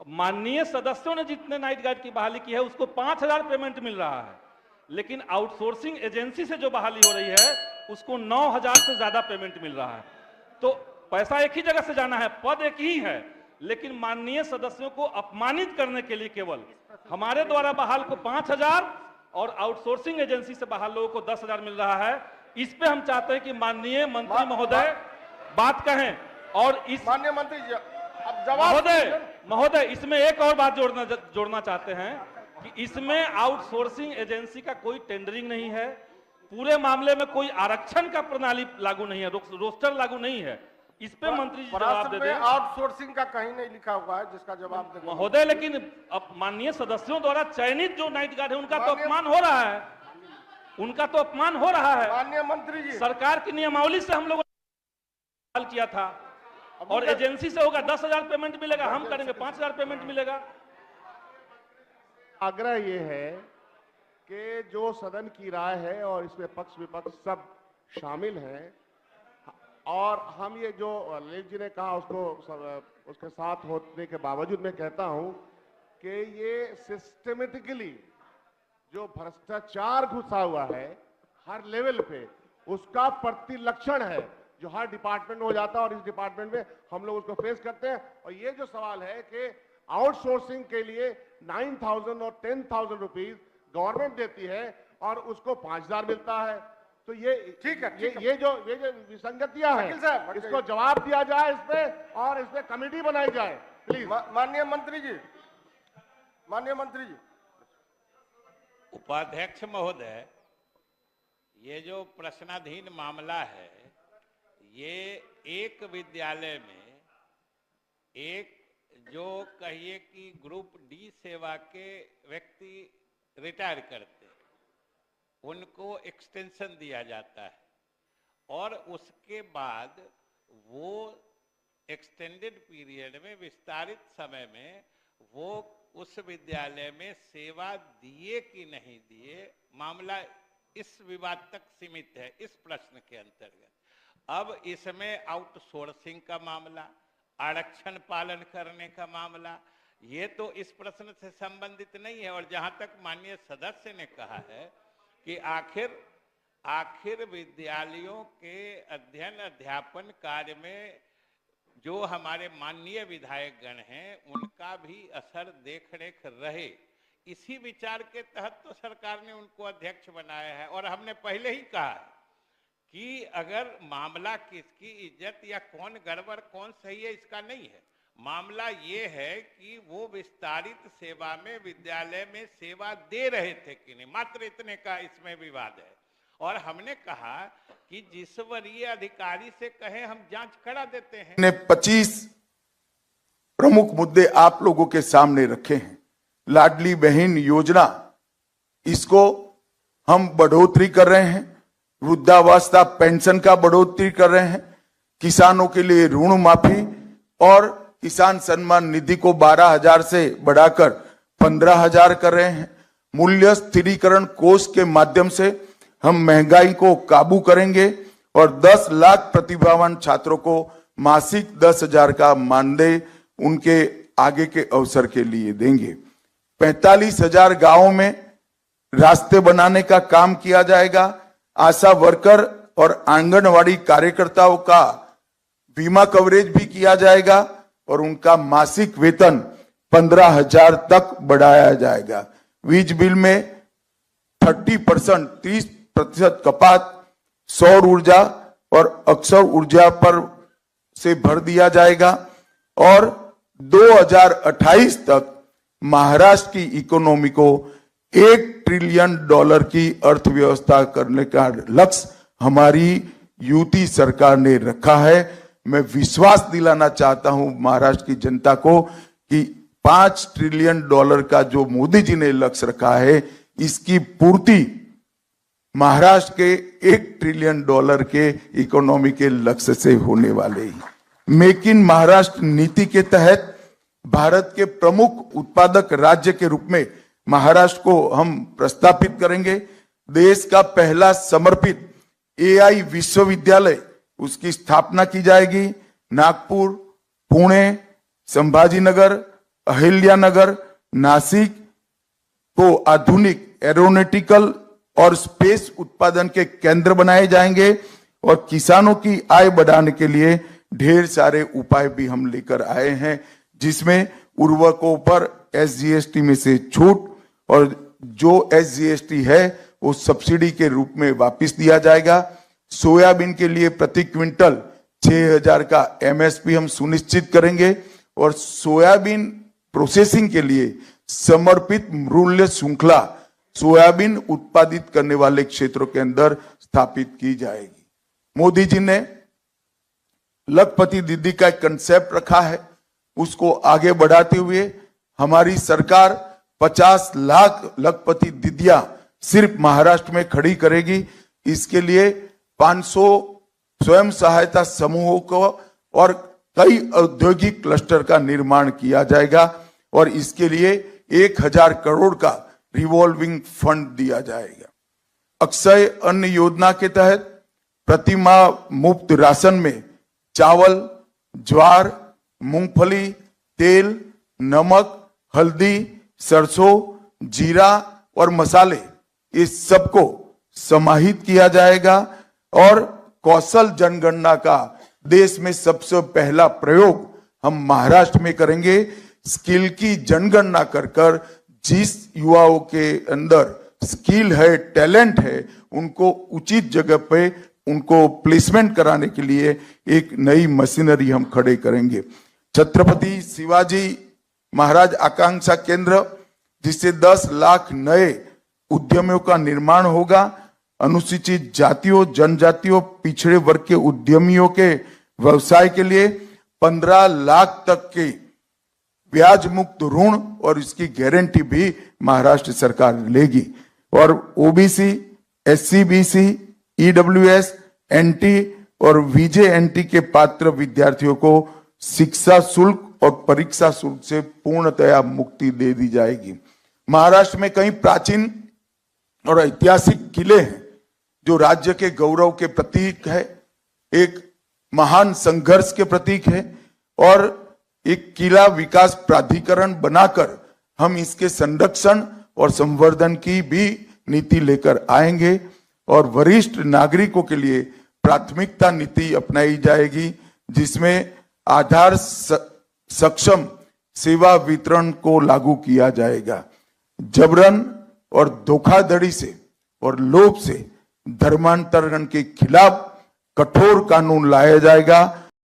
माननीय सदस्यों ने जितने नाइट गार्ड की बहाली की है उसको 5,000 पेमेंट मिल रहा है, लेकिन आउटसोर्सिंग एजेंसी से जो बहाली हो रही है उसको 9,000 से ज्यादा पेमेंट मिल रहा है। तो पैसा एक ही जगह से जाना है, पद एक ही है, लेकिन माननीय सदस्यों को अपमानित करने के लिए केवल हमारे द्वारा बहाल को 5,000 और आउटसोर्सिंग एजेंसी से बहाल लोगों को 10,000 मिल रहा है। इस पे हम चाहते हैं कि माननीय मंत्री महोदय बात कहें। और इस माननीय मंत्री जी अब जवाब महोदय इसमें एक और बात जोड़ना चाहते हैं कि इसमें आउटसोर्सिंग एजेंसी का कोई टेंडरिंग नहीं है, पूरे मामले में कोई आरक्षण का प्रणाली लागू नहीं है, रोस्टर लागू नहीं है। इस पे मंत्री जी जवाब दे दें। आउटसोर्सिंग का कहीं नहीं लिखा हुआ है जिसका जवाब दे महोदय, लेकिन अब माननीय सदस्यों द्वारा चयनित जो नाइट गार्ड है उनका तो अपमान हो रहा है, उनका तो अपमान हो रहा है। माननीय मंत्री जी सरकार की नियमावली से हम लोगों ने किया था और एजेंसी से होगा 10,000 पेमेंट मिलेगा, हम करेंगे 5,000 पेमेंट मिलेगा। आग्रह ये है कि जो सदन की राय है और इसमें पक्ष विपक्ष सब शामिल हैं, और हम ये जो ललित जी ने कहा उसके साथ होने के बावजूद मैं कहता हूं कि ये सिस्टमेटिकली जो भ्रष्टाचार घुसा हुआ है हर लेवल पे, उसका प्रतिलक्षण है जो हर डिपार्टमेंट में हो जाता है और इस डिपार्टमेंट में हम लोग उसको फेस करते हैं। और ये जो सवाल है कि आउटसोर्सिंग के लिए 9,000 और 10,000 रुपीज गवर्नमेंट देती है और उसको 5,000 मिलता है, तो ये ठीक है, ये जो विसंगतियां हैं इसको जवाब दिया जाए इस पे, और इस पे कमेटी बनाई जाए प्लीज। माननीय मंत्री जी, माननीय मंत्री जी। उपाध्यक्ष महोदय, ये जो प्रश्नाधीन मामला है ये एक विद्यालय में एक जो कहिए कि ग्रुप डी सेवा के व्यक्ति रिटायर करते हैं, उनको एक्सटेंशन दिया जाता है और उसके बाद वो एक्सटेंडेड पीरियड में, विस्तारित समय में वो उस विद्यालय में सेवा दिए कि नहीं दिए, मामला इस विवाद तक सीमित है इस प्रश्न के अंतर्गत। अब इसमें आउटसोर्सिंग का मामला, आरक्षण पालन करने का मामला, ये तो इस प्रश्न से संबंधित नहीं है। और जहां तक माननीय सदस्य ने कहा है कि आखिर विद्यालयों के अध्ययन अध्यापन कार्य में जो हमारे माननीय विधायक गण हैं उनका भी असर देखरेख रहे, इसी विचार के तहत तो सरकार ने उनको अध्यक्ष बनाया है। और हमने पहले ही कहा है कि अगर मामला किसकी इज्जत या कौन गड़बड़ कौन सही है इसका नहीं है, मामला ये है कि वो विस्तारित सेवा में विद्यालय में सेवा दे रहे थे कि नहीं, मात्र इतने का इसमें विवाद है। और हमने कहा कि जिस वरीय अधिकारी से कहे हम जांच करा देते हैं। ने 25 प्रमुख मुद्दे आप लोगों के सामने रखे हैं। लाडली बहन योजना, इसको हम बढ़ोतरी कर रहे हैं, वृद्धावस्था पेंशन का बढ़ोतरी कर रहे हैं, किसानों के लिए ऋण माफी और किसान सम्मान निधि को 12,000 से बढ़ाकर 15,000 कर रहे हैं। मूल्य स्थिरीकरण कोष के माध्यम से हम महंगाई को काबू करेंगे और 10 लाख प्रतिभावान छात्रों को मासिक 10,000 का मानदेय उनके आगे के अवसर के लिए देंगे। 45,000 गांवों में रास्ते बनाने का काम किया जाएगा। आशा वर्कर और आंगनवाड़ी कार्यकर्ताओं का बीमा कवरेज भी किया जाएगा और उनका मासिक वेतन 15,000 तक बढ़ाया जाएगा। वीज बिल में 30% कपात सौर ऊर्जा और अक्षर ऊर्जा पर से भर दिया जाएगा और 2028 तक महाराष्ट्र की इकोनॉमी को $1 ट्रिलियन की अर्थव्यवस्था करने का लक्ष्य हमारी यूपी सरकार ने रखा है। मैं विश्वास दिलाना चाहता हूं महाराष्ट्र की जनता को कि $5 ट्रिलियन का जो मोदी जी ने लक्ष्य रखा है, इसकी पूर्ति महाराष्ट्र के $1 ट्रिलियन के इकोनॉमी के लक्ष्य से होने वाले ही। मेक इन महाराष्ट्र नीति के तहत भारत के प्रमुख उत्पादक राज्य के रूप में महाराष्ट्र को हम प्रस्तापित करेंगे। देश का पहला समर्पित AI विश्वविद्यालय, उसकी स्थापना की जाएगी। नागपुर, पुणे, संभाजीनगर अहिल्यानगर, नासिक को आधुनिक एरोनॉटिकल और स्पेस उत्पादन के केंद्र बनाए जाएंगे और किसानों की आय बढ़ाने के लिए ढेर सारे उपाय भी हम लेकर आए हैं, जिसमें उर्वरकों पर एसजीएसटी में से छूट और जो एसजीएसटी है वो सब्सिडी के रूप में वापस दिया जाएगा। सोयाबीन के लिए प्रति क्विंटल 6,000 का एमएसपी हम सुनिश्चित करेंगे और सोयाबीन प्रोसेसिंग के लिए समर्पित मूल्य श्रृंखला सोयाबीन उत्पादित करने वाले क्षेत्रों के अंदर स्थापित की जाएगी। मोदी जी ने लखपति दीदी का एक कंसेप्ट रखा है, उसको आगे बढ़ाते हुए हमारी सरकार 50 लाख लखपति दीदियां सिर्फ महाराष्ट्र में खड़ी करेगी। इसके लिए 500 स्वयं सहायता समूहों को और कई औद्योगिक क्लस्टर का निर्माण किया जाएगा और इसके लिए 1,000 करोड़ का रिवॉल्विंग फंड दिया जाएगा। अक्षय अन्न योजना के तहत प्रति माह मुफ्त राशन में चावल, ज्वार, मूंगफली, तेल, नमक, हल्दी, सरसों, जीरा और मसाले इस सबको समाहित किया जाएगा और कौशल जनगणना का देश में सबसे पहला प्रयोग हम महाराष्ट्र में करेंगे। स्किल की जनगणना कर जिस युवाओं के अंदर स्किल है, टैलेंट है, उनको उचित जगह पे उनको प्लेसमेंट कराने के लिए एक नई मशीनरी हम खड़े करेंगे। छत्रपति शिवाजी महाराज आकांक्षा केंद्र, जिससे 10 लाख नए उद्यमियों का निर्माण होगा। अनुसूचित जातियों, जनजातियों, पिछड़े वर्ग के उद्यमियों के व्यवसाय के लिए 15 लाख तक के ब्याज मुक्त ऋण और इसकी गारंटी भी महाराष्ट्र सरकार लेगी और OBC, SC, BC, EWS, NT और वीजेएनटी के पात्र विद्यार्थियों को शिक्षा शुल्क और परीक्षा शुल्क से पूर्णतया मुक्ति दे दी जाएगी। महाराष्ट्र में कई प्राचीन और ऐतिहासिक किले हैं जो राज्य के गौरव के प्रतीक है, एक महान संघर्ष के प्रतीक है और एक किला विकास प्राधिकरण बनाकर हम इसके संरक्षण और संवर्धन की भी नीति लेकर आएंगे और वरिष्ठ नागरिकों के लिए प्राथमिकता नीति अपनाई जाएगी, जिसमें आधार सक्षम सेवा वितरण को लागू किया जाएगा। जबरन और धोखाधड़ी से और लोभ से धर्मांतरण के खिलाफ कठोर कानून लाया जाएगा